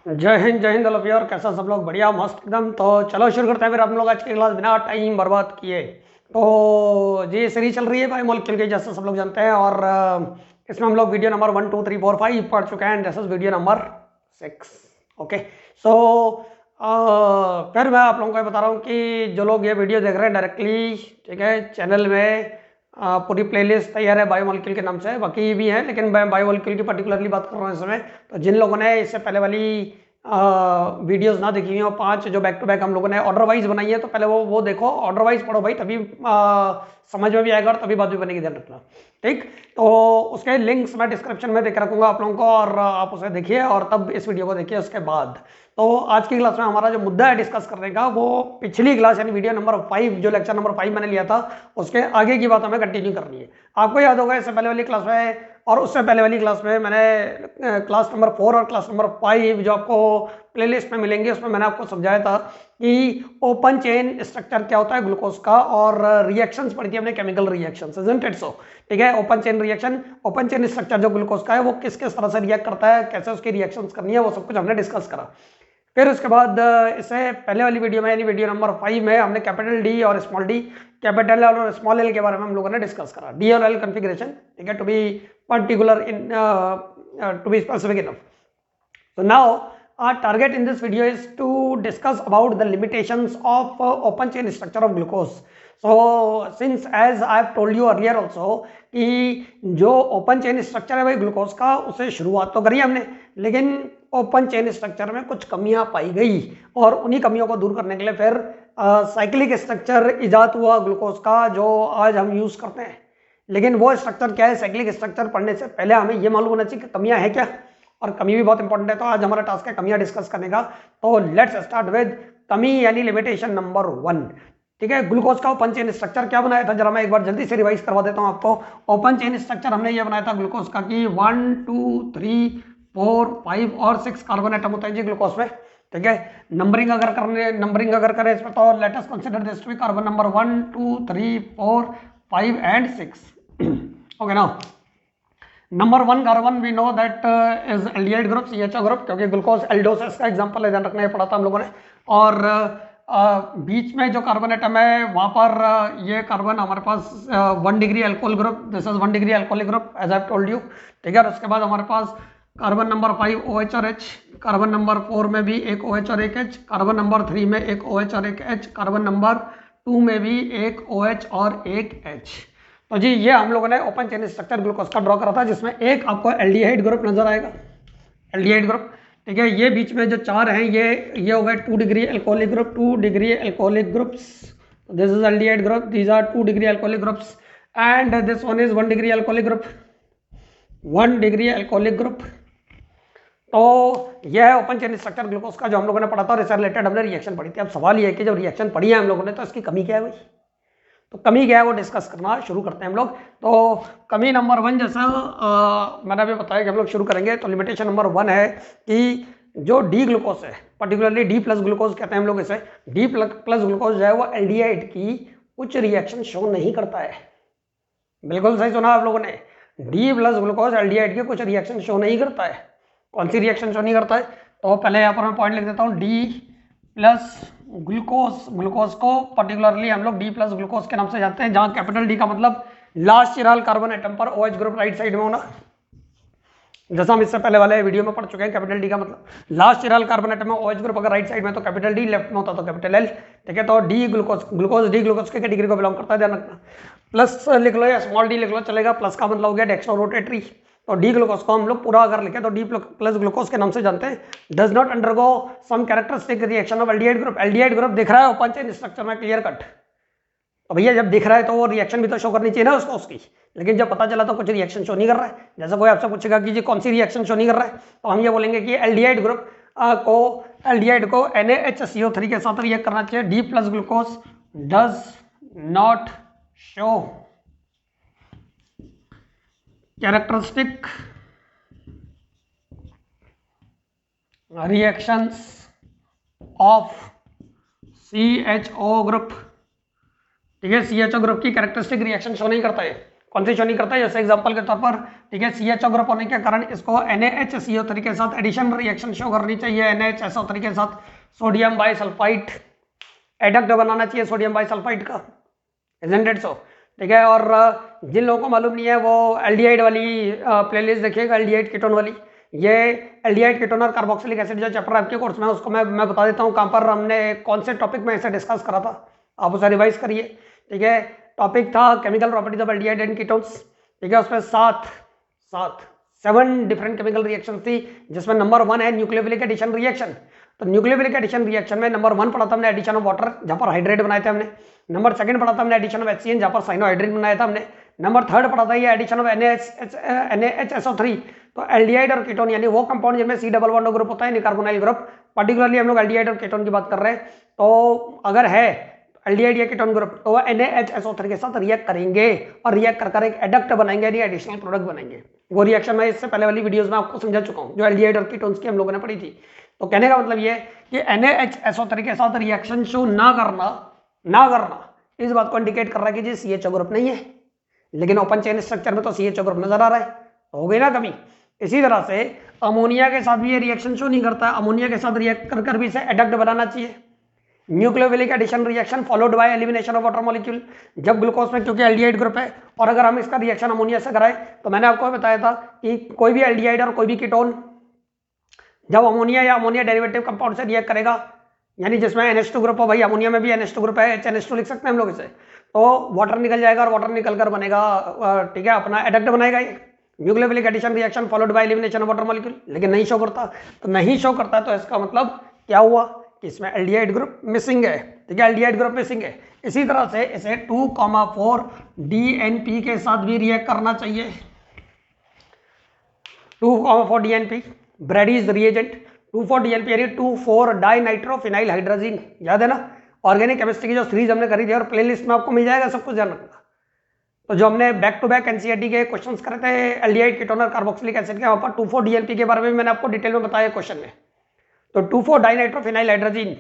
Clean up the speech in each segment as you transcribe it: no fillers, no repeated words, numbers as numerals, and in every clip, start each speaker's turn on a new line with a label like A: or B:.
A: जय हिंद ऑल और कैसा सब लोग बढ़िया मस्त एकदम। तो चलो शुरू करते हैं फिर हम लोग आज की क्लास बिना टाइम बर्बाद किए। तो जी सीरीज चल रही है बाय मॉलिक्यूल की, जैसे सब लोग जानते हैं। और इसमें हम लोग वीडियो नंबर 1 2 3 4 5 पढ़ चुके हैं। This is video number 6। Okay so फिर मैं आप लोगों को बता रहा हूँ कि जो लोग ये वीडियो देख रहे हैं डायरेक्टली, ठीक है, चैनल में पूरी प्लेलिस्ट तैयार है बायोमोलिक्यूल के नाम से। बाकी भी है लेकिन मैं बायोमोलिक्यूल की पर्टिकुलरली बात कर रहा हूँ इस समय। तो जिन लोगों ने इससे पहले वाली वीडियोस ना देखी हुई हो, 5 जो बैक टू बैक हम लोगों ने ऑर्डर वाइज बनाई है, तो पहले वो देखो, ऑर्डर वाइज पढ़ो भाई, तभी समझ में भी आएगा और तभी बात भी बनेगी, ध्यान रखना। ठीक, तो उसके लिंक्स मैं डिस्क्रिप्शन में देकर रखूंगा आप लोगों को, और आप उसे देखिए और तब इस वीडियो को देखिए उसके बाद। तो आज की क्लास में हमारा जो मुद्दा है डिस्कस करने का, वो पिछली क्लास यानी वीडियो नंबर 5 जो लेक्चर नंबर 5 मैंने लिया था, उसके आगे की बात हमें कंटिन्यू करनी है। आपको याद होगा इससे पहले वाली क्लास में और उससे पहले वाली क्लास में मैंने क्लास नंबर 4 और क्लास नंबर 5 जो आपको प्लेलिस्ट में मिलेंगे, उसमें मैंने आपको समझाया था कि ओपन चेन स्ट्रक्चर क्या होता है ग्लूकोज का, और रिएक्शंस पढ़ी थी हमने, chemical reactions, isn't it so. ठीक है, open chain reaction, open chain structure जो ग्लूकोज का है वो किस किस तरह से रिएक्ट करता है, कैसे उसकी रिएक्शंस करनी है, वो सब कुछ हमने डिस्कस करा। फिर उसके बाद इससे पहले वाली वीडियो में यानी वीडियो नंबर 5 में हमने कैपिटल डी और स्मॉल डी, कैपिटल एल और स्मॉल एल के बारे में हम लोगों ने डिस्कस करा, डी और एल कॉन्फ़िगरेशन, ठीक है, to be particular in to be specific enough. So now our target in this video is to discuss about the limitations of open chain structure of glucose. So since as I have told you earlier also कि जो open chain structure है भाई glucose का, उसे शुरुआत तो करी हमने, लेकिन ओपन चेन स्ट्रक्चर में कुछ कमियां पाई गई, और उन्हीं कमियों को दूर करने के लिए फिर साइक्लिक स्ट्रक्चर इजाद हुआ ग्लूकोज का, जो आज हम यूज करते हैं। लेकिन वो स्ट्रक्चर क्या है, साइक्लिक स्ट्रक्चर पढ़ने से पहले हमें ये मालूम होना चाहिए कि कमियां है क्या, और कमी भी बहुत इंपॉर्टेंट है। तो आज हमारा टास्क है कमियां डिस्कस करने का। तो लेट्स स्टार्ट विद कमी यानी लिमिटेशन नंबर 1। ठीक है, ग्लूकोज का ओपन चेन स्ट्रक्चर क्या बनाया था, जरा मैं एक बार जल्दी से रिवाइज करवा देता हूं आपको। ओपन चेन स्ट्रक्चर हमने ये बनाया था ग्लूकोज का कि 1 2 3 4 5 और 6 कार्बन एटम होता है जी ग्लूकोज में। ठीक है, नंबरिंग अगर करें इसमें, तो let us consider this to be carbon number 1 2 3 4 5 and 6। Okay, now number 1 carbon we know that is aldehyde group, CHO group, क्योंकि ग्लूकोज एल्डोसिस का एग्जांपल है, ध्यान रखना, ये पढ़ा था हम लोगों ने। और बीच में जो कार्बन एटम है वहां पर ये कार्बन हमारे पास 1 degree alcohol group, this is 1 degree alcoholic group as I have told you. ठीक है, उसके बाद हमारे पास कार्बन नंबर 5 OH और H, कार्बन नंबर 4 में भी एक OH और एक H, कार्बन नंबर 3 में एक OH और एक H, कार्बन नंबर 2 में भी एक OH और एक H। तो जी ये हम लोगों ने ओपन चेन स्ट्रक्चर ग्लूकोज का ड्रॉ करा था, जिसमें एक आपको एल्डिहाइड ग्रुप नजर आएगा, एल्डिहाइड ग्रुप। ठीक है, ये बीच में जो 4 हैं ये हो गए 2 degree alcoholic group, 2 degree alcoholic groups, this is aldehyde group, these are 2 degree alcoholic groups, and this one is 1 degree alcoholic group, 1 degree alcoholic group. तो यह है ओपन चेन स्ट्रक्चर ग्लूकोज का जो हम लोगों ने पढ़ा था, और इससे रिलेटेड हमने रिएक्शन पढ़ी थी। अब सवाल ये है कि जब रिएक्शन पढ़ी है हम लोगों ने, तो इसकी कमी क्या है भाई, तो कमी क्या है वो डिस्कस करना शुरू करते हैं हम लोग। तो कमी नंबर 1, जैसा मैंने अभी बताया कि हम लोग शुरू करेंगे, तो लिमिटेशन नंबर 1 है कि जो डी ग्लूकोज है, पर्टिकुलरली डी प्लस ग्लूकोज कहते हैं हम लोग इसे, डी प्लस ग्लूकोज जो है वो एल्डिहाइड की कुछ रिएक्शन शो नहीं करता है। बिल्कुल सही सुना आप लोगों ने, डी प्लस ग्लूकोज एल्डिहाइड की कुछ रिएक्शन शो नहीं करता है। कौन सी रिएक्शन शो नहीं करता है, तो पहले यहाँ पर मैं पॉइंट लिख देता हूँ, डी प्लस ग्लूकोज को पर्टिकुलरली हम लोग डी प्लस ग्लूकोज के नाम से जानते हैं, जहां कैपिटल डी का मतलब लास्ट चिराल कार्बन एटम पर OH ग्रुप राइट साइड में होना, जैसा हम इससे पहले वाले वीडियो में पढ़ चुके हैं। कैपिटल डी का मतलब लास्ट चिराल कार्बन एटम में OH ग्रुप अगर राइट साइड में तो कैपिटल डी, लेफ्ट में होता तो कैपिटल एल। ठीक है, तो डी ग्लूकोज डी ग्लूकोज के कैटेगरी को बिलोंग करता है, ध्यान रखना। प्लस लिख लो या स्मॉल डी लिख लो चलेगा, प्लस का मतलब हो गया डेक्स्ट्रो रोटेटरी। तो डी ग्लूकोज को हम लोग पूरा अगर लिखे तो डी प्लस ग्लूकोज के नाम से जानते हैं। Does not undergo some characteristic reaction of aldehyde group, aldehyde group दिख रहा है ओपन चेन स्ट्रक्चर में क्लियर कट, तो भैया जब दिख रहा है तो वो रिएक्शन भी तो शो करनी चाहिए ना उसकी। लेकिन जब पता चला तो कुछ रिएक्शन शो नहीं कर रहा है, जैसा कोई आपसे पूछेगा कि जी कौन सी रिएक्शन शो नहीं कर रहा है, तो हम ये बोलेंगे कि एल्डिहाइड ग्रुप एल्डिहाइड को NaHCO3 के साथ रिएक्ट करना चाहिए। D plus glucose does not show characteristic reactions of CHO group. ठीक है, CHO ग्रुप की कैरेक्टरिस्टिक रिएक्शन शो नहीं करता है। कौन सी शो नहीं करता है, जैसे एग्जांपल के तौर पर, ठीक है, CHO ग्रुप होने के कारण इसको NaHCO3 के साथ एडिशन रिएक्शन शो करनी चाहिए, NaHSO3 के साथ सोडियम बाइसल्फाइड एडक्ट बनाना चाहिए सोडियम बाइसल्फाइड का, इजंट इट सो, ठीक है। और जिन लोगों को मालूम नहीं है वो एल्डिहाइड वाली प्लेलिस्ट देखिएगा, एल्डिहाइड कीटोन वाली। ये एल्डिहाइड कीटोन और कार्बोक्सिलिक एसिड जो चैप्टर आपके कोर्स में उसको मैं बता देता हूँ कहाँ पर हमने कौन से टॉपिक में इसे डिस्कस करा था, आप उसे रिवाइज करिए, ठीक है। टॉपिक था chemical properties of aldehyde and ketones, ठीक है। उसमें 7 डिफरेंट केमिकल रिएक्शन थी, जिसमें नंबर 1 है न्यूक्लियोफिलिक एडिशन रिएक्शन। तो न्यूक्लियोफिलिक एडिशन रिएक्शन में नंबर 1 पढ़ा था हमने एडिशन ऑफ वाटर, जहाँ पर हाइड्रेट बनाए थे हमने। नंबर 2 पढ़ा था हमने एडिशन ऑफ HCN, जहाँ पर साइनोहाइड्रिन बनाया था हमने। नंबर 3 पढ़ा था ये एडिशन ऑफ NaHSO3। तो एल्डिहाइड और कीटोन यानी वो कंपाउंड जिनमें C डबल बॉन्ड ग्रुप होता है, कार्बोनाइल ग्रुप। पर्टिकुलरली हम लोग एल्डिहाइड और कीटोन की बात कर रहे हैं। तो अगर है एल्डिहाइड या कीटोन ग्रुप तो वह NaHSO3 के साथ रिएक्ट करेंगे और रिएक्ट कर एक एडक्ट बनाएंगे यानी एडिशनल प्रोडक्ट बनेंगे। वो रिएक्शन मैं इससे पहले वाली वीडियोस में आपको समझा चुका हूँ, जो एल्डिहाइड और कीटोन्स की हम लोगों ने पढ़ी थी। तो कहने का मतलब ये कि NaHSO3 के साथ रिएक्शन शो ना करना इस बात को इंडिकेट कर रहा है कि जी CHO ग्रुप नहीं है, लेकिन ओपन चेन स्ट्रक्चर में तो CHO ग्रुप नजर आ रहा है, हो गई ना कमी। इसी तरह से अमोनिया के साथ भी ये रिएक्शन शो नहीं करता है, अमोनिया के साथ रिएक्ट कर भी इसे एडक्ट बनाना चाहिए। Nucleophilic addition reaction followed by elimination of water molecule, जब ग्लूकोज में क्योंकि एल्डिहाइड ग्रुप है और अगर हम इसका रिएक्शन अमोनिया से कराएं, तो मैंने आपको बताया था कि कोई भी एल्डिहाइड और कोई भी कीटोन जब अमोनिया या अमोनिया डेरिवेटिव कंपाउंड से रिएक्ट करेगा, यानी जिसमें NH2 ग्रुप हो, भाई अमोनिया में भी NH2 ग्रुप है, HNH2 लिख सकते हैं हम लोग इसे, तो वाटर निकल जाएगा और वाटर निकल कर बनेगा, ठीक है, अपना एडक्ट बनाएगा ये nucleophilic addition reaction followed by elimination of water molecule. लेकिन नहीं शो करता, तो नहीं शो करता तो इसका मतलब क्या हुआ कि इसमें एल्डिहाइड ग्रुप मिसिंग है, ठीक है, एल्डिहाइड ग्रुप मिसिंग है। इसी तरह से इसे 2,4 DNP के साथ भी रिएक्ट करना चाहिए, 2,4 DNP ब्रैडीज रिएजेंट, 2,4 DNP यानी 2,4 डाइनाइट्रोफिनाइल हाइड्रोजीन, याद है ना। ऑर्गेनिक केमिस्ट्री की जो सीरीज हमने करी थी और प्लेलिस्ट में आपको मिल जाएगा, सब कुछ ध्यान रखना। तो जो हमने बैक टू बैक NCERT के क्वेश्चंस करे थे एल्डिहाइड कीटोन और कार्बोक्सिलिक एसिड के, वहां पर 2,4 DNP के बारे में मैंने आपको डिटेल में बताया क्वेश्चन में। तो 2,4 डाइनाइट्रोफिनाइल हाइड्रोजीन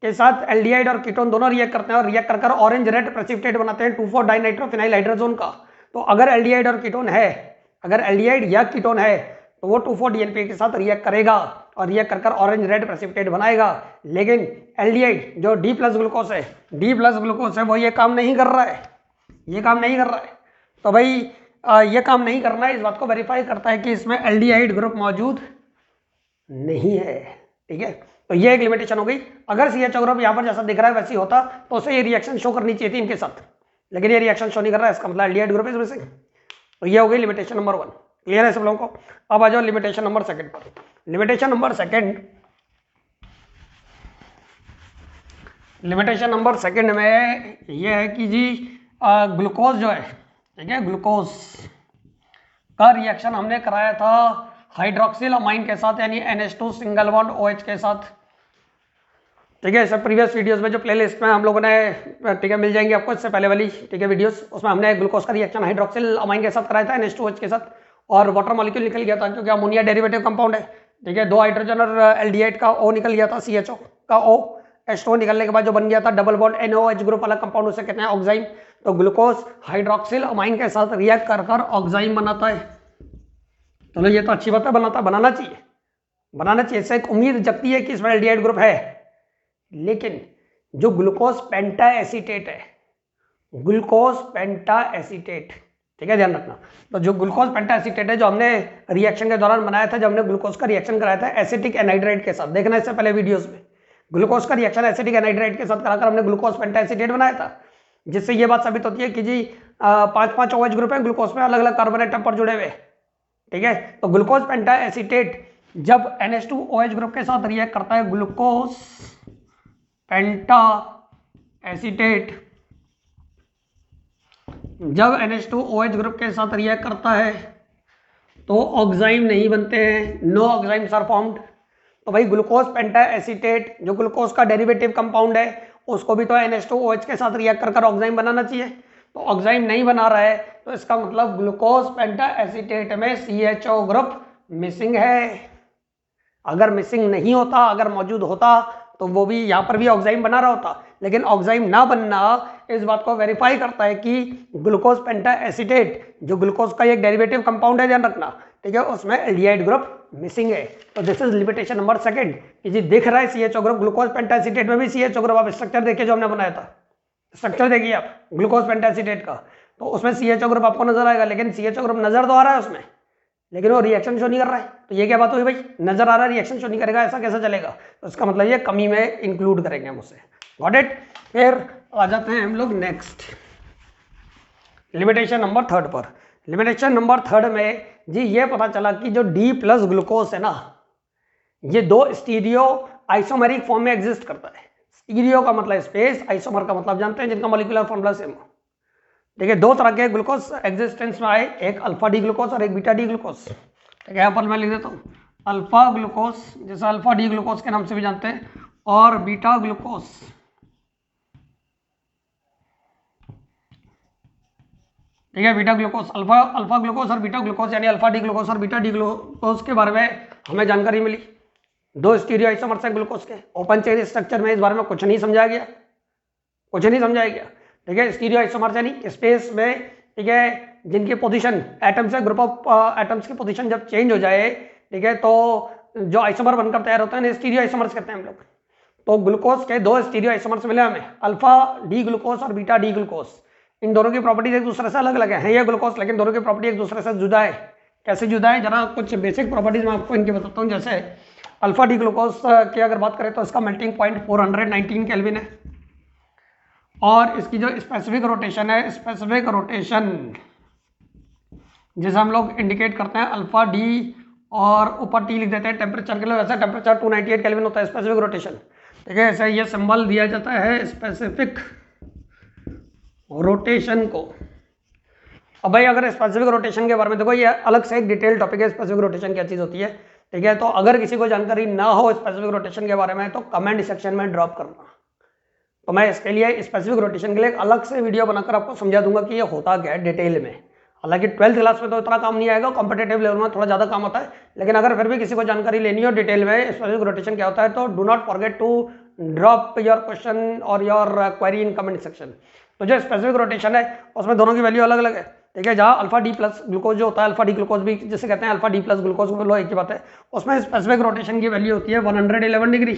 A: के साथ एल्डिहाइड और कीटोन दोनों रिएक्ट करते हैं और रिएक्ट कर ऑरेंज रेड प्रेसिपिटेट बनाते हैं 2,4 डाइनाइट्रोफिनाइल हाइड्रोजन का। तो अगर एल्डिहाइड और कीटोन है, अगर एल्डिहाइड या कीटोन है तो वो 2,4 DNP के साथ रिएक्ट करेगा और रिएक्ट कर ऑरेंज रेड प्रेसिपिटेट बनाएगा। लेकिन एल्डिहाइड जो D+ ग्लूकोज है, D+ ग्लूकोज है, वो ये काम नहीं कर रहा है, ये काम नहीं कर रहा है। तो भाई ये काम नहीं करना है, इस बात को वेरीफाई करता है कि इसमें एल्डिहाइड ग्रुप मौजूद नहीं है, ठीक है। तो ये एक लिमिटेशन हो गई। अगर CHO ग्रुप यहाँ पर जैसा दिख रहा है वैसी होता तो उसे ये रिएक्शन शो करनी चाहिए थी इनके साथ, लेकिन ये रिएक्शन शो नहीं कर रहा है, इसका मतलब एल्डिहाइड ग्रुप इज मिसिंग। तो ये हो गई लिमिटेशन नंबर 1। क्लियर है सब लोगों को। अब आ जाओ लिमिटेशन नंबर 2 पर। लिमिटेशन नंबर 2 में ये है कि जी ग्लूकोज जो है, ठीक है, ग्लूकोज का रिएक्शन हमने कराया था हाइड्रोक्सिल अमाइन के साथ यानी NH2 सिंगल बॉन्ड OH के साथ, ठीक है। इससे प्रीवियस वीडियोस में जो प्लेलिस्ट में हम लोगों ने, ठीक है, मिल जाएंगे आपको इससे पहले वाली, ठीक है, वीडियोस, उसमें हमने ग्लूकोज का रिएक्शन हाइड्रोक्सिल अमाइन के साथ कराया था NH2OH के साथ और वाटर मॉलिक्यूल निकल गया था क्योंकि अमोनिया डेरिवेटिव कंपाउंड है, ठीक है। 2 हाइड्रोजन और एल्डिहाइड का O निकल गया था, CHO का O, H2O निकलने के बाद जो बन गया था डबल बॉन्ड NOH ग्रुप वाला कंपाउंड, उसे कहते हैं ऑक्साइम। तो ग्लूकोज हाइड्रोक्सिल अमाइन के साथ रिएक्ट कर ऑक्साइम बनाता है। चलो ये तो अच्छी बात है, बनाना चाहिए, इससे एक उम्मीद जगती है कि इसमें एल्डिहाइड ग्रुप है। लेकिन जो ग्लूकोज पेंटा एसीटेट है, ग्लूकोज पेंटा एसीटेट, ठीक है, ध्यान रखना। तो जो ग्लूकोज पेंटा एसीटेट है जो हमने रिएक्शन के दौरान बनाया था, जब हमने ग्लूकोज का रिएक्शन कराया था एसिटिक एनहाइड्राइड के साथ, देखना इससे पहले वीडियोस में, ग्लूकोज का रिएक्शन एसिटिक एनहाइड्राइड के साथ कराकर हमने ग्लूकोज पेंटा एसीटेट बनाया था, जिससे ये बात साबित होती है कि जी 5 OH ग्रुप है ग्लूकोज में, अलग अलग कार्बन एटम पर जुड़े हुए, ठीक है। तो ग्लूकोज पेंटा एसीटेट जब NH2OH ग्रुप के साथ रिएक्ट करता है, ग्लूकोज पेंटा एसीटेट जब NH2OH ग्रुप के साथ रिएक्ट करता है तो ऑक्साइम नहीं बनते हैं, नो ऑक्साइम्स आर फॉर्म्ड। तो भाई ग्लूकोज पेंटा एसीटेट जो ग्लूकोज का डेरिवेटिव कंपाउंड है, उसको भी तो NH2OH के साथ रिएक्ट कर ऑक्साइम बनाना चाहिए, तो ऑक्साइम नहीं बना रहा है, तो इसका मतलब ग्लूकोज पेंटा एसीटेट में CHO ग्रुप मिसिंग है। अगर मिसिंग नहीं होता, अगर मौजूद होता तो वो भी यहाँ पर भी ऑक्साइम बना रहा होता, लेकिन ऑक्साइम ना बनना इस बात को वेरीफाई करता है कि ग्लूकोज पेंटा एसीटेट जो ग्लूकोज का एक डेरिवेटिव कंपाउंड है, ध्यान रखना, ठीक है, उसमें एल्डिहाइड ग्रुप मिसिंग है। तो this is limitation number second कि जी दिख रहा है CHO group, glucose penta acetate में भी CHO ग्रुप। आप स्ट्रक्चर देखिए जो हमने बनाया था, स्ट्रक्चर देखिए आप ग्लूकोज पेंटा एसीटेट का, तो उसमें CHO ग्रुप आपको नजर आएगा, लेकिन CHO ग्रुप नजर तो आ रहा है उसमें, लेकिन वो रिएक्शन शो नहीं कर रहा है। तो ये क्या बात हुई भाई, नजर आ रहा है रिएक्शन शो नहीं करेगा, ऐसा कैसे चलेगा? तो इसका मतलब ये कमी में इंक्लूड करेंगे हम उसे। Got it? फिर आ जाते हैं हम लोग नेक्स्ट लिमिटेशन नंबर थर्ड पर। लिमिटेशन नंबर थर्ड में जी ये पता चला कि जो D+ ग्लूकोज है ना, ये 2 स्टीरियो आइसोमेरिक फॉर्म में एग्जिस्ट करता है। स्टीरियो का मतलब स्पेस, आइसोमर का मतलब जानते हैं जिनका मॉलिक्यूलर फॉर्मूला सेम हो। देखिए 2 तरह के ग्लूकोज एग्जिस्टेंस में आए, एक अल्फा D ग्लूकोज और एक बीटा D ग्लूकोज। ठीक है, यहाँ पर मैं लिख देता हूँ अल्फा ग्लूकोज, जैसे अल्फा D ग्लूकोज के नाम से भी जानते हैं, और बीटा ग्लूकोज। ठीक है, बीटा ग्लूकोज, अल्फा ग्लूकोज और बीटा ग्लूकोज, यानी अल्फा D ग्लूकोज और बीटा D ग्लूकोज के बारे में हमें जानकारी मिली। 2 स्टीरियो आइसोमर्स हैं ग्लूकोज के। ओपन चेन स्ट्रक्चर में इस बारे में कुछ नहीं समझाया गया, कुछ नहीं समझाया गया। ठीक है, स्टीरियो आइसोमर्स यानी स्पेस में, ठीक है, जिनकी पोजीशन एटम्स है, ग्रुप ऑफ एटम्स की पोजीशन जब चेंज हो जाए, ठीक है, तो जो आइसोमर बनकर तैयार होते हैं स्टीरियो आइसोमर्स कहते हैं हम लोग। तो ग्लूकोज के 2 स्टीरियो आइसोमर्स मिले हमें, अल्फा D ग्लूकोज और बीटा D ग्लूकोज। इन दोनों की प्रॉपर्टीज एक दूसरे से अलग अलग है ये ग्लूकोज, लेकिन दोनों की प्रॉपर्टी एक दूसरे से जुदा है। कैसे जुदा है, जरा कुछ बेसिक प्रॉपर्टीज मैं आपको इनकी बताता हूँ। जैसे अल्फा D ग्लूकोज की अगर बात करें तो इसका मेल्टिंग पॉइंट 419 केल्विन है, और इसकी जो स्पेसिफिक रोटेशन है, स्पेसिफिक रोटेशन जैसे हम लोग इंडिकेट करते हैं अल्फा D और ऊपर T लिख देते हैं टेम्परेचर के लिए, वैसे टेम्परेचर 298 केल्विन होता है स्पेसिफिक रोटेशन। ठीक है, ऐसे ये सिंबल दिया जाता है स्पेसिफिक रोटेशन को। अब भाई अगर स्पेसिफिक रोटेशन के बारे में देखो, ये अलग से एक डिटेल टॉपिक है, स्पेसिफिक रोटेशन क्या चीज़ होती है। ठीक है, तो अगर किसी को जानकारी ना हो स्पेसिफिक रोटेशन के बारे में तो कमेंट सेक्शन में ड्रॉप करना, तो मैं इसके लिए स्पेसिफिक रोटेशन के लिए एक अलग से वीडियो बनाकर आपको समझा दूंगा कि ये होता क्या है डिटेल में। हालांकि 12th क्लास में तो इतना काम नहीं आएगा, कॉम्पिटेटिव लेवल में थोड़ा ज़्यादा काम होता है, लेकिन अगर फिर भी किसी को जानकारी लेनी हो डिटेल में स्पेसिफिक रोटेशन क्या होता है, तो do not forget to drop your question और your query in comment section. तो जो स्पेसिफिक रोटेशन है उसमें दोनों की वैल्यू अलग अलग है। ठीक है, जहाँ अल्फा D+ ग्लूकोज जो होता है, अल्फा D ग्लूकोज भी जिसे कहते हैं अल्फा D+ ग्लूकोज, बोलो एक ही बात है, उसमें स्पेसिफिक रोटेशन की वैल्यू होती है 111 डिग्री।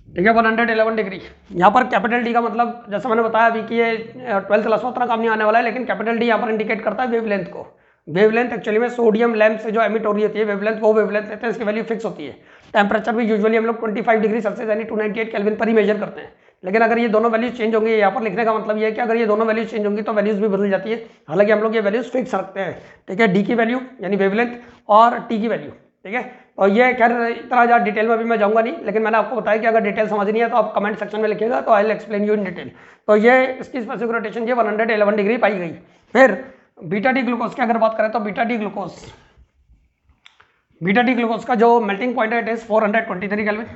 A: ठीक है, 111 डिग्री। यहाँ पर कैपिटल D का मतलब जैसे मैंने बताया अभी कि ये 12th क्लास में उतना काम नहीं आने वाला है, लेकिन कैपिटल D यहाँ पर इंडिकेट करता है वेवलेंथ को। वेवलेंथ एक्चुअली में सोडियम लैंप से जो एमिट हो रही होती है वेवलेंथ, वो वेवलेंथ लेते हैं, इसकी वैल्यू फिक्स होती है। टेम्परेचर भी यूजुअली हम लोग 25 डिग्री सेल्सियस यानी 298 केल्विन पर ही मेजर करते हैं, लेकिन अगर ये दोनों वैल्यूज चेंज होंगी, यहाँ पर लिखने का मतलब ये है कि अगर ये दोनों वैल्यूज चेंज होंगी तो वैल्यूज भी बदल जाती है। हालांकि हम लोग ये वैल्यूज फिक्स रखते हैं। ठीक है, D की वैल्यू यानी वेवलेंथ और T की वैल्यू। ठीक है, और ये खैर इतना ज़्यादा डिटेल में भी मैं जाऊँगा नहीं, लेकिन मैंने आपको बताया कि अगर डिटेल समझनी है तो आप कमेंट सेक्शन में लिखिएगा, तो I will explain you in detail. तो ये इसकी स्पेसिफिक रोटेशन ये 111 डिग्री पाई गई। फिर बीटा D ग्लूकोज की अगर बात करें तो बीटा D ग्लूकोज का जो मेल्टिंग पॉइंट है इट इज 423 केल्विन,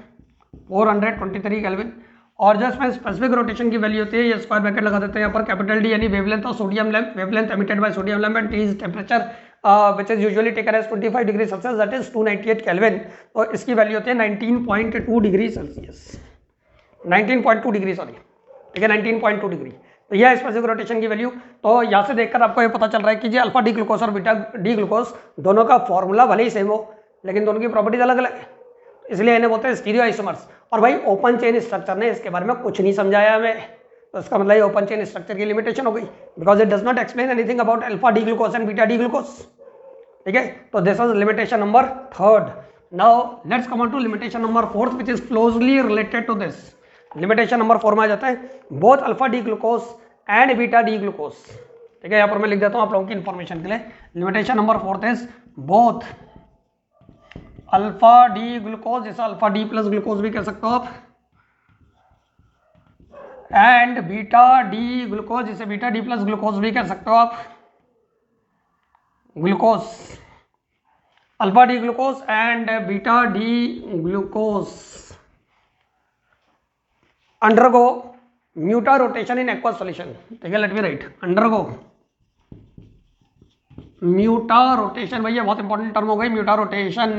A: 423 केल्विन। और जो इसमें स्पेसिफिक रोटेशन की वैल्यू होती है, ये स्क्वायर ब्रैकेट लगा देते हैं यहाँ पर, कैपिटल D यानी wavelength of sodium lamp, wavelength emitted by sodium lamp, and T is temperature which is usually taken as 25 degree Celsius, that is 298 kelvin. तो इसकी वैल्यू होती है 19.2 डिग्री सेल्सियस, 19.2 डिग्री सॉरी। ठीक है, 19.2 डिग्री। तो यह specific rotation की value. तो यहाँ से देखकर आपको ये पता चल रहा है कि ये अल्फा D ग्लूकोज और बीटा D ग्लूकोज दोनों का फॉर्मूला भले ही सेम हो, लेकिन दोनों की प्रॉपर्टीज अलग अलग है, इसलिए इन्हें बोलते हैं स्टीरियो आइसोमर्स। और भाई ओपन चेन स्ट्रक्चर ने इसके बारे में कुछ नहीं समझाया हमें, तो इसका मतलब ये ओपन चेन स्ट्रक्चर की लिमिटेशन हो गई, because it does not explain anything about alpha D glucose and beta D glucose. ठीक है, तो this was limitation number third. Now let's come on to limitation number fourth which is closely related to this. Limitation number 4 में आ जाता है both alpha D glucose and beta D glucose. ठीक है, यहाँ पर मैं लिख देता हूँ आप लोगों की इंफॉर्मेशन के लिए। Limitation number 4 is both alpha D glucose, जैसे अल्फा D+ ग्लूकोज भी कह सकते हो आप, एंड बीटा D ग्लूकोज, जिसे बीटा D+ ग्लूकोज भी कह सकते हो आप, glucose, alpha D glucose and beta D glucose undergo mutarotation in aqueous solution. ठीक है, let me write, undergo mutarotation. भैया बहुत इंपॉर्टेंट टर्म हो गई म्यूटा रोटेशन।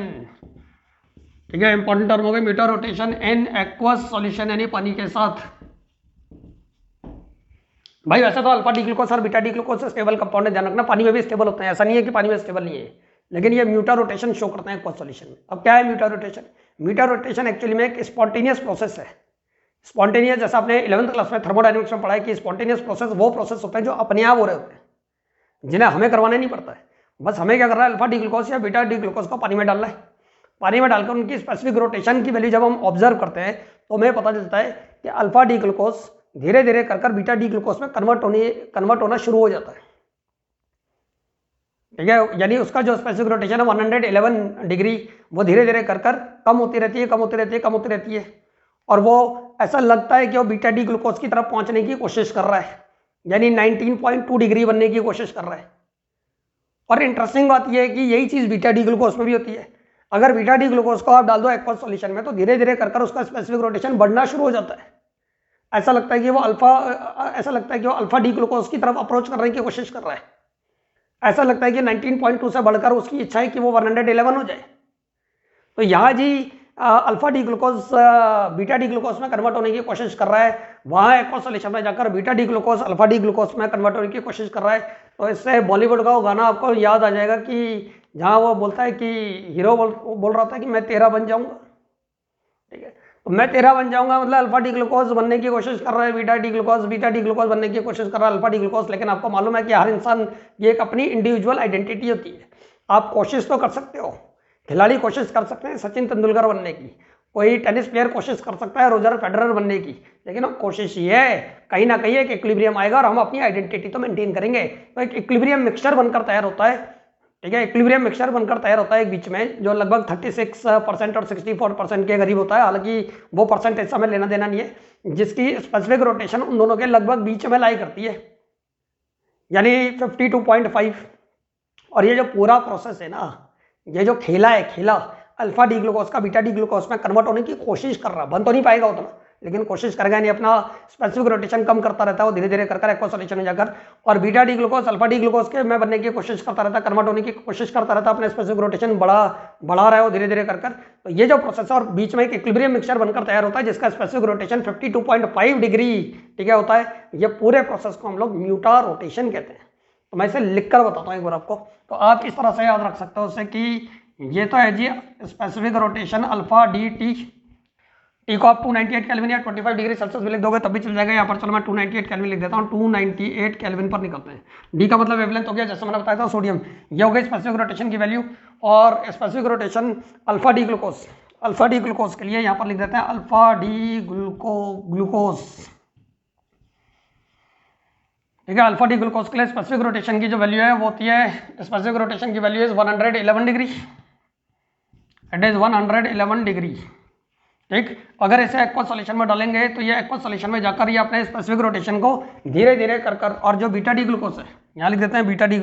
A: ठीक है, इंपॉर्टेंट टर्म हो गई म्यूटा रोटेशन इन एक्वस सॉल्यूशन, यानी पानी के साथ। भाई वैसे तो अल्फा डी ग्लूकोज और बीटा डी ग्लूकोज से स्टेबल कंपाउंड है, ध्यान रखना, पानी में भी स्टेबल होते हैं, ऐसा नहीं है कि पानी में स्टेबल नहीं है, लेकिन ये म्यूटा रोटेशन शो करते हैं एक्वस सॉल्यूशन में। अब क्या है म्यूटा रोटेशन? म्यूटा रोटेशन एक्चुअली में एक स्पॉन्टेनियस प्रोसेस है। स्पॉन्टेनियस, जैसा आपने 11th क्लास में थर्मोडायनेमिक्स में पढ़ा है कि स्पॉन्टेनियस प्रोसेस वो प्रोसेस होते हैं जो अपने आप हो रहे होते हैं, जिन्हें हमें करवाना नहीं पड़ता है। बस हमें क्या करना है, अल्फा डी ग्लूकोज या बीटा डी ग्लूकोज को पानी में डालना है। पानी में डालकर उनकी स्पेसिफिक रोटेशन की वैल्यू जब हम ऑब्जर्व करते हैं तो हमें पता चलता है कि अल्फा डी ग्लूकोज धीरे धीरे कर बीटा डी ग्लूकोज में कन्वर्ट होना शुरू हो जाता है। ठीक है, यानी उसका जो स्पेसिफिक रोटेशन है 111 डिग्री, वो धीरे धीरे कर कम होती रहती है, कम होती रहती है, कम होती रहती है, और वो ऐसा लगता है कि वो बीटा डी ग्लूकोज की तरफ पहुंचने की कोशिश कर रहा है, यानी 19.2 डिग्री बनने की कोशिश कर रहा है। और इंटरेस्टिंग बात यह है कि यही चीज बीटा डी ग्लूकोज में भी होती है। अगर बीटा डी ग्लूकोज को आप डाल दो एक्वस सॉल्यूशन में तो धीरे धीरे कर उसका स्पेसिफिक रोटेशन बढ़ना शुरू हो जाता है। ऐसा लगता है कि वो अल्फा डी ग्लूकोज की तरफ अप्रोच करने की कोशिश कर रहा है। ऐसा लगता है कि 19.2 से बढ़कर उसकी इच्छा है कि वो 111 हो जाए। तो यहाँ जी alpha D glucose beta D glucose में कन्वर्ट होने की कोशिश कर रहा है, वहाँ एक्वस सॉल्यूशन में जाकर beta D glucose alpha D glucose में कन्वर्ट होने की कोशिश कर रहा है। तो इससे बॉलीवुड का वो गाना आपको याद आ जाएगा कि जहाँ वो बोलता है कि हीरो बोल रहा था कि मैं तेरा बन जाऊंगा। ठीक है, तो मैं तेरा बन जाऊंगा मतलब अल्फा डी ग्लूकोज बनने की कोशिश कर रहा है बीटा डी ग्लूकोज बनने की कोशिश कर रहा है अल्फा डी ग्लूकोज। लेकिन आपको मालूम है कि हर इंसान ये एक अपनी इंडिविजुअल आइडेंटिटी होती है। आप कोशिश तो कर सकते हो, खिलाड़ी कोशिश कर सकते हैं सचिन तेंदुलकर बनने की, कोई टेनिस प्लेयर कोशिश कर सकता है रोजर फेडरर बनने की, लेकिन कोशिश ये है कहीं ना कहीं एक इक्विलिब्रियम आएगा और हम अपनी आइडेंटिटी तो मेंटेन करेंगे। तो एक इक्विलिब्रियम मिक्सचर बनकर तैयार होता है। ठीक है, इक्विलिब्रियम मिक्सचर बनकर तैयार होता है एक बीच में, जो लगभग 36% और 64% के करीब होता है। हालांकि वो परसेंटेज समय लेना देना नहीं है, जिसकी स्पेसिफिक रोटेशन उन दोनों के लगभग बीच में लाई करती है, यानी 52.5। और ये जो पूरा प्रोसेस है ना, ये जो खेला है, खेला अल्फा डी ग्लूकोज का बीटा डी ग्लूकोज में कन्वर्ट होने की कोशिश कर रहा, बन तो नहीं पाएगा उतना, लेकिन कोशिश करेगा, नहीं अपना स्पेसिफिक रोटेशन कम करता रहता है वो धीरे धीरे कर एक्वस सॉल्यूशन में जाकर, और beta D glucose alpha D glucose के में बनने की कोशिश करता रहता है, कन्वर्ट होने की कोशिश करता रहता है, अपने स्पेसिफिक रोटेशन बढ़ा रहा है वो धीरे धीरे कर। तो ये जो प्रोसेस है और बीच में एक इक्विलिब्रियम मिक्सचर बनकर तैयार होता है जिसका स्पेसिफिक रोटेशन 52.5 डिग्री ठीक है होता है। ये पूरे प्रोसेस को हम लोग म्यूटा रोटेशन कहते हैं। तो मैं इसे लिखकर बताता हूँ एक बार आपको, तो आप इस तरह से याद रख सकते हो उससे कि ये तो है जी specific rotation alpha D T को आप 298 केल्विन या 25 डिग्री सेल्सियस भी लिख दोगे तब भी चल जाएगा। यहाँ पर चलो मैं 298 केल्विन लिख देता हूँ, 298 केल्विन पर निकलते हैं। डी का मतलब वेवलेंथ हो गया, जैसे मैंने बताया था सोडियम, ये हो गई स्पेसिफिक रोटेशन की वैल्यू। और specific rotation alpha D glucose के लिए यहाँ पर लिख देते हैं अल्फा डी ग्लूकोज। ठीक है, अल्फा डी ग्लूकोज के लिए स्पेसिफिक रोटेशन की जो वैल्यू है वो होती है, स्पेसिफिक रोटेशन की value is 111 degree, it is 111 degree. ठीक, अगर इसे एक्वस सॉल्यूशन में डालेंगे तो ये एक्वस सॉल्यूशन में जाकर ये अपने स्पेसिफिक रोटेशन को धीरे धीरे कर और जो बीटा डी ग्लूकोज है, यहाँ लिख देते हैं beta D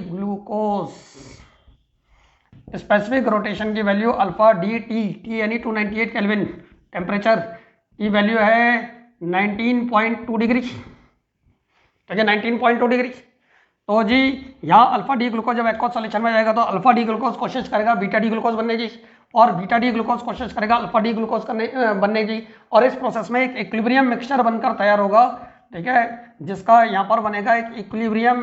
A: glucose specific rotation की वैल्यू अल्फा डी टी यानी 298 केल्विन, टेम्परेचर की वैल्यू है 19.2 डिग्री। ठीक है, 19.2 डिग्री। तो जी यहाँ अल्फा डी ग्लूकोज जब एक्वस सॉल्यूशन में जाएगा तो अल्फा डी ग्लूकोज कोशिश करेगा बीटा डी ग्लूकोज बनने की, और बीटा डी ग्लूकोज कोशिश करेगा अल्फा डी ग्लूकोज बनने की, और इस प्रोसेस में एक इक्विलिब्रियम मिक्सचर बनकर तैयार होगा। ठीक है, जिसका यहाँ पर बनेगा एक इक्विलिब्रियम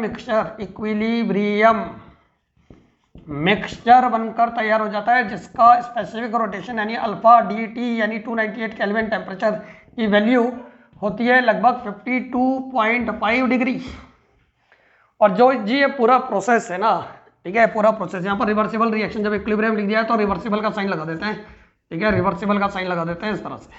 A: मिक्सचर बनकर तैयार हो जाता है, जिसका स्पेसिफिक रोटेशन यानी अल्फा डी टी यानी 298 केल्विन टेम्परेचर की वैल्यू होती है लगभग 52.5 डिग्री। और जो जी ये पूरा प्रोसेस है ना, ठीक है, पूरा प्रोसेस यहाँ पर रिवर्सिबल रिएक्शन, जब इक्विलिब्रियम लिख दिया है तो रिवर्सिबल का साइन लगा देते हैं। ठीक है, रिवर्सिबल का साइन लगा देते हैं इस तरह से।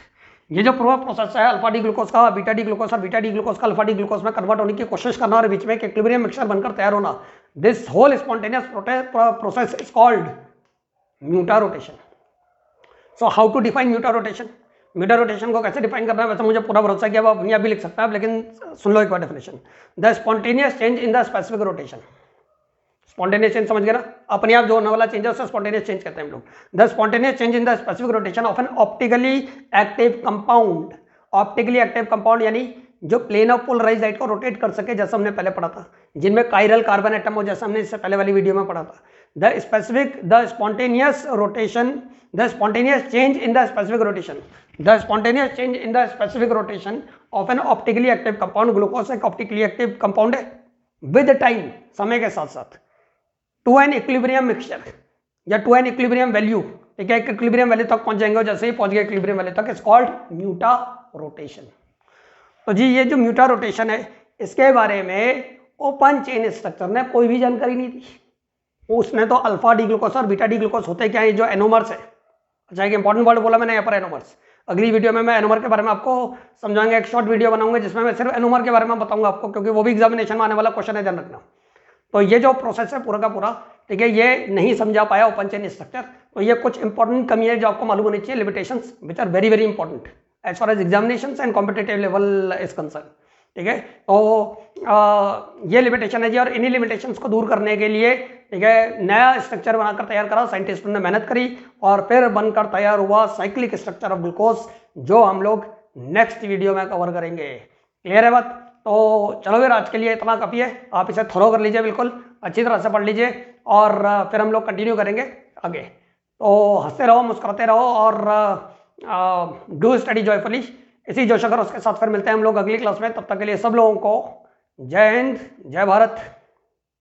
A: ये जो पूरा प्रोसेस है अल्फा डी ग्लूकोज का बीटा डी ग्लूकोज और बीटा डी ग्लूकोज का अल्फा डी ग्लूकोज में कन्वर्ट होने की कोशिश करना और बीच में एक इक्विलिब्रियम मिक्सचर बनकर तैयार होना, this whole spontaneous process is called mutarotation. So how to define mutarotation? Mutarotation को कैसे डिफाइन करना है, वैसे मुझे पूरा भरोसा है कि आप अपनी आप भी लिख सकते हैं, लेकिन सुन लो एक बार definition. The spontaneous change in the specific rotation, spontaneous change समझ गए ना, अपने आप जो होने वाला चेंज है उसे स्पॉन्टेनियस चेंज कहते हैं हम लोग। The spontaneous change in the specific rotation of N optically active compound, optically active compound यानी जो प्लेन ऑफ पोलराइज्ड लाइट को रोटेट कर सके, जैसा हमने पहले पढ़ा था, जिनमें कायरल कार्बन एटम हो, जैसा हमने इससे पहले वाली वीडियो में पढ़ा था। The spontaneous change in the specific rotation of N optically active compound, glucose एक ऑप्टिकली एक्टिव कंपाउंड है, विद टाइम, समय के साथ साथ, टू एन इक्विलिब्रियम मिक्सचर या टू एन इक्विलिब्रियम वैल्यू, ठीक है, इक्विलिब्रियम वैल्यू तक पहुंच जाएंगे, जैसे ही पहुंच गए इक्विलिब्रियम वैल्यू तक, इज कॉल्ड म्यूटा रोटेशन। तो जी ये जो म्यूटा रोटेशन है, इसके बारे में ओपन चेन स्ट्रक्चर ने कोई भी जानकारी नहीं दी। उसने तो अल्फा डी ग्लूकोस और बीटा डी ग्लूकोस होते क्या है, जो एनोमर्स है। अच्छा, एक इंपॉर्टेंट वर्ड बोला मैंने यहाँ पर, एनोमर्स। अगली वीडियो में मैं एनोमर के बारे में आपको समझाऊंगा, एक शॉर्ट वीडियो बनाऊंगा जिसमें मैं सिर्फ एनोमर के बारे में बताऊंगा आपको, क्योंकि वो भी एग्जामिनेशन में आने वाला क्वेश्चन है, ध्यान रखना। तो ये जो प्रोसेस है पूरा का पूरा, ठीक है, ये नहीं समझा पाया ओपन चेन स्ट्रक्चर, तो ये कुछ इंपॉर्टेंट कमी है जो आपको मालूम होनी चाहिए, limitations which are very very important as far as examinations and competitive level is concern, ठीक है। तो ये लिमिटेशन है जी, और इन्हीं लिमिटेशंस को दूर करने के लिए, ठीक है, नया स्ट्रक्चर बनाकर तैयार करा, साइंटिस्टों ने मेहनत करी, और फिर बनकर तैयार हुआ साइक्लिक स्ट्रक्चर ऑफ ग्लूकोज, जो हम लोग नेक्स्ट वीडियो में कवर करेंगे। क्लियर है बात? तो चलो फिर आज के लिए इतना काफ़ी है, आप इसे थोरो कर लीजिए, बिल्कुल अच्छी तरह से पढ़ लीजिए, और फिर हम लोग कंटिन्यू करेंगे आगे। तो हंसते रहो, मुस्कुराते रहो, और डू स्टडी जॉयफुली। इसी जोश अगर उसके साथ फिर मिलते हैं हम लोग अगली क्लास में, तब तक के लिए सब लोगों को जय हिंद, जय भारत।